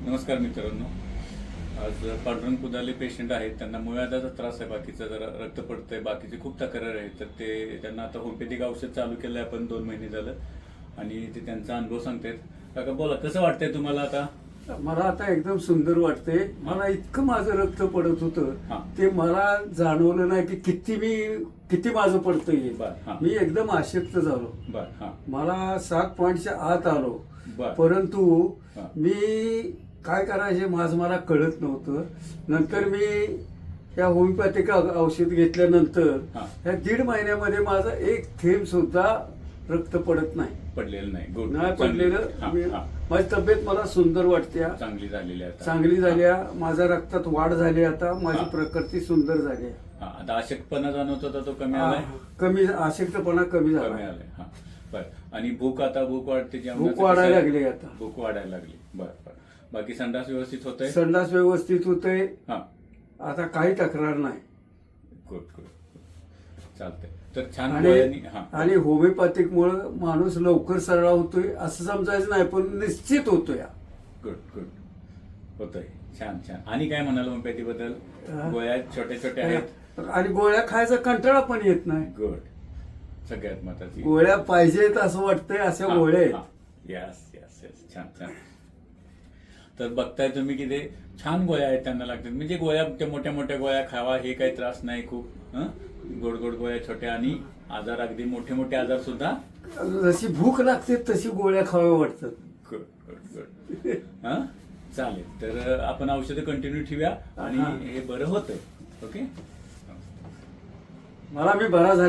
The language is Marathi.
नमस्कार मित्रांनो. आज पांडुरंग पुदाले पेशंट आहेत, त्यांना मुळव्याधाचा त्रास आहे, बाकीचा जरा रक्त पडतंय, बाकीचे खूप तक्रार आहेत. तर ते त्यांना आता होमिओपॅथिक औषध चालू केलंय आपण 2 महिने झालं आणि ते त्यांचा अनुभव सांगतायत. काका बोला, कसं वाटतंय तुम्हाला आता? मला आता एकदम सुंदर वाटते. मला इतकं माझं रक्त पडत होतं ते मला जाणवलं नाही की किती माझं पडतंय. मी एकदम आशक्त झालो. मला 7 पॉईंटच्या आत आलो. परंतु मी काय करायचे माझं मला कळत नव्हतं. नंतर मी या होमिओपॅथिक औषध घेतल्यानंतर या 1.5 महिन्यामध्ये माझा एक थेंब सुद्धा रक्त पडत नाही. पडलेलं नाही. नाही पडलेलं. माझी तब्येत मला सुंदर वाटते, चांगली झालेली आहे, चांगली झाली. माझ्या रक्तात वाढ झाली. आता माझी प्रकृती सुंदर झाली. आता अशक्तपणा जाणवत होता तो कमी आलाय. कमी अशक्तपणा कमी झाला. आणि भूक वाढते, भूक वाढायला लागली. आता भूक वाढायला लागली. बरं. बाकी संडास व्यवस्थित होतंय? संडास व्यवस्थित होतंय. आता काही तक्रार नाही. गुड. चालतंय. तर छान. आणि होमिओपॅथिक मुळे माणूस लवकर सरळ होतोय असं समजायचं नाही, पण निश्चित होतोय. गुड होतोय. छान. आणि काय म्हणाल होमिओपॅथी बद्दल? गोळ्या छोट्या आहेत आणि गोळ्या खायचा कंटाळा पण येत नाही. गुड. सगळ्यात महत्वाची गोळ्या पाहिजेत असं वाटतंय, अशा गोळ्या आहेत. यस. छान. तर बघताय तुम्ही की ते छान गोळ्या आहेत, त्यांना लागतात. म्हणजे गोळ्या मोठ्या गोळ्या खावा, हे काही त्रास नाही. खूप गोड गोळ्या छोट्या, आणि आजार अगदी मोठे आजार सुद्धा जशी भूक लागते तशी गोळ्या खाव्या वाटतात. गुड. चालेल. तर आपण औषधं कंटिन्यू ठेवूया आणि हे बरं होतंय. ओके. मला मी बरा झाला.